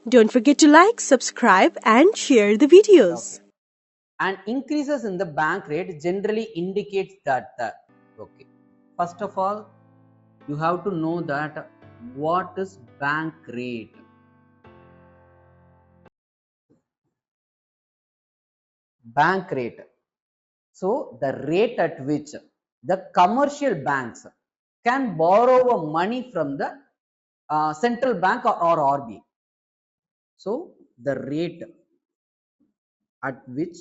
Don't forget to like, subscribe and share the videos. Okay. And increases in the bank rate generally indicates that okay. First of all, you have to know that what is bank rate. Bank rate. So the rate at which the commercial banks can borrow money from the central bank or RBI. So the rate at which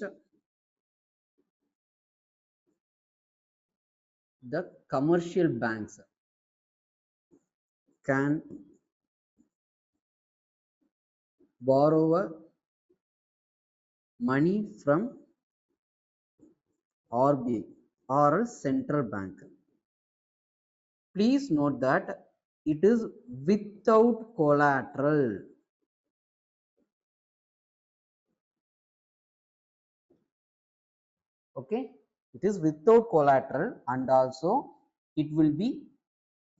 the commercial banks can borrow money from RBI or a central bank. Please note that it is without collateral. Okay, it is without collateral, and also it will be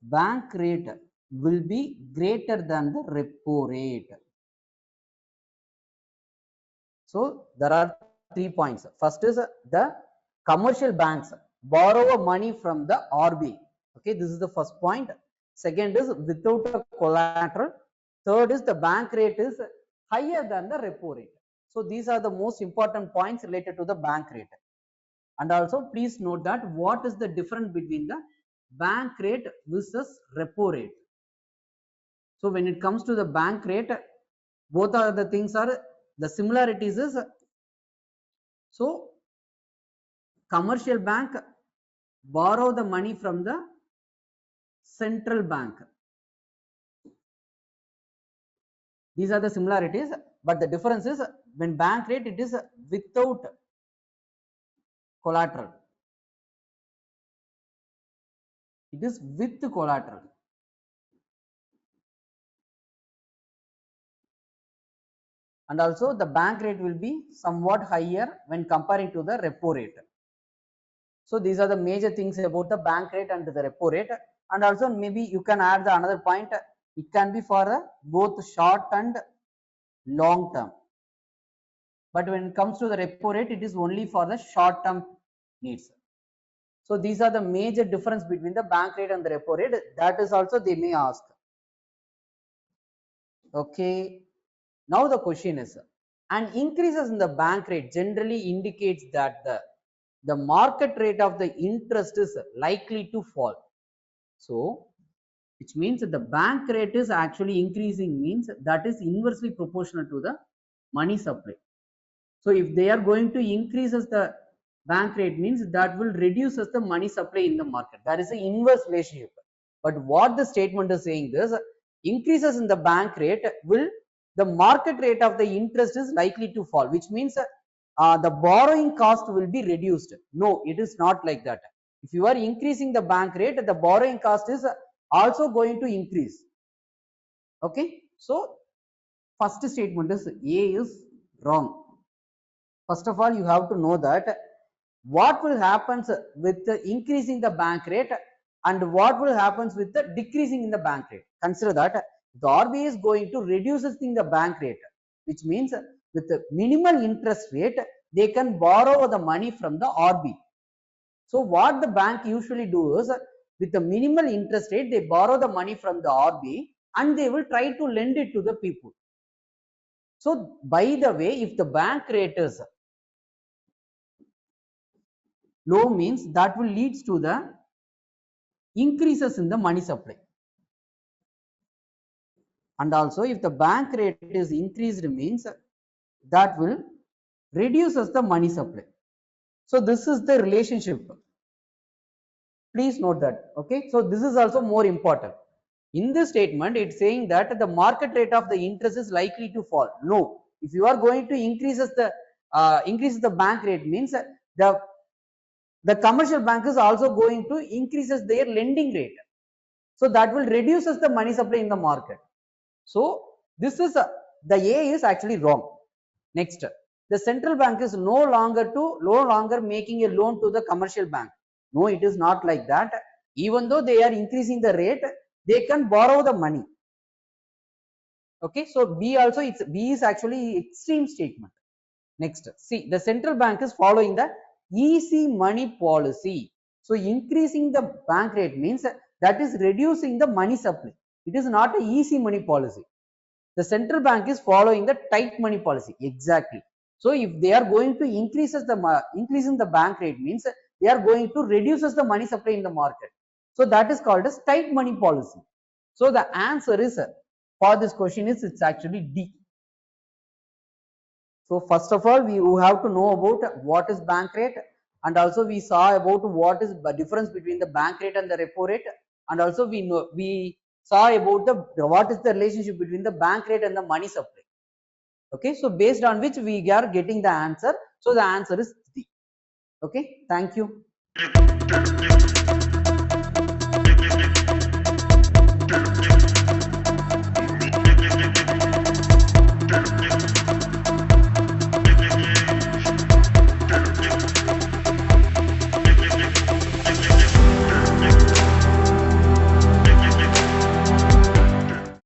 bank rate will be greater than the repo rate. So there are 3 points. First is the commercial banks borrow money from the RBI. Okay, this is the first point. Second is without a collateral. Third is the bank rate is higher than the repo rate. So these are the most important points related to the bank rate. And also please note that what is the difference between the bank rate versus repo rate. So when it comes to the bank rate, both are the things are the similarities is, so commercial bank borrow the money from the central bank. These are the similarities, but the difference is when bank rate it is without collateral. It is with collateral. And also the bank rate will be somewhat higher when comparing to the repo rate. So these are the major things about the bank rate and the repo rate. And also maybe you can add the another point, it can be for both short and long term. But when it comes to the repo rate, it is only for the short term needs. So these are the major difference between the bank rate and the repo rate. That is also they may ask. Okay. Now the question is, an increases in the bank rate generally indicates that the market rate of the interest is likely to fall. So which means that the bank rate is actually increasing means that is inversely proportional to the money supply. So if they are going to increases the bank rate means that will reduces the money supply in the market. That is an inverse relationship. But what the statement is saying is increases in the bank rate will the market rate of the interest is likely to fall, which means the borrowing cost will be reduced. No, it is not like that. If you are increasing the bank rate, the borrowing cost is also going to increase. Okay, so first statement is A is wrong. First of all, you have to know that what will happen with increasing the bank rate and what will happen with the decreasing in the bank rate. Consider that the RBI is going to reduces in the bank rate, which means with the minimal interest rate, they can borrow the money from the RBI. So what the bank usually do is with the minimal interest rate, they borrow the money from the RBI and they will try to lend it to the people. So by the way, if the bank rate is low means that will leads to the increases in the money supply. And also if the bank rate is increased means that will reduces the money supply. So this is the relationship. Please note that. Okay, so this is also more important. In this statement, it's saying that the market rate of the interest is likely to fall. No, if you are going to increases the bank rate means the commercial bank is also going to increases their lending rate. So that will reduces the money supply in the market. So this is the A is actually wrong. Next, the central bank is no longer making a loan to the commercial bank. No, it is not like that. Even though they are increasing the rate, they can borrow the money. Okay, so B also, B is actually extreme statement. Next, see, the central bank is following the easy money policy. So increasing the bank rate means that is reducing the money supply. It is not a easy money policy. The central bank is following the tight money policy. Exactly. So if they are going to increasing the bank rate means they are going to reduces the money supply in the market. So that is called as tight money policy. So the answer is for this question is it's actually D. So first of all, we have to know about what is bank rate, and also we saw about what is the difference between the bank rate and the repo rate, and also we saw about the what is the relationship between the bank rate and the money supply. Okay, so based on which we are getting the answer. So the answer is D. Okay, thank you.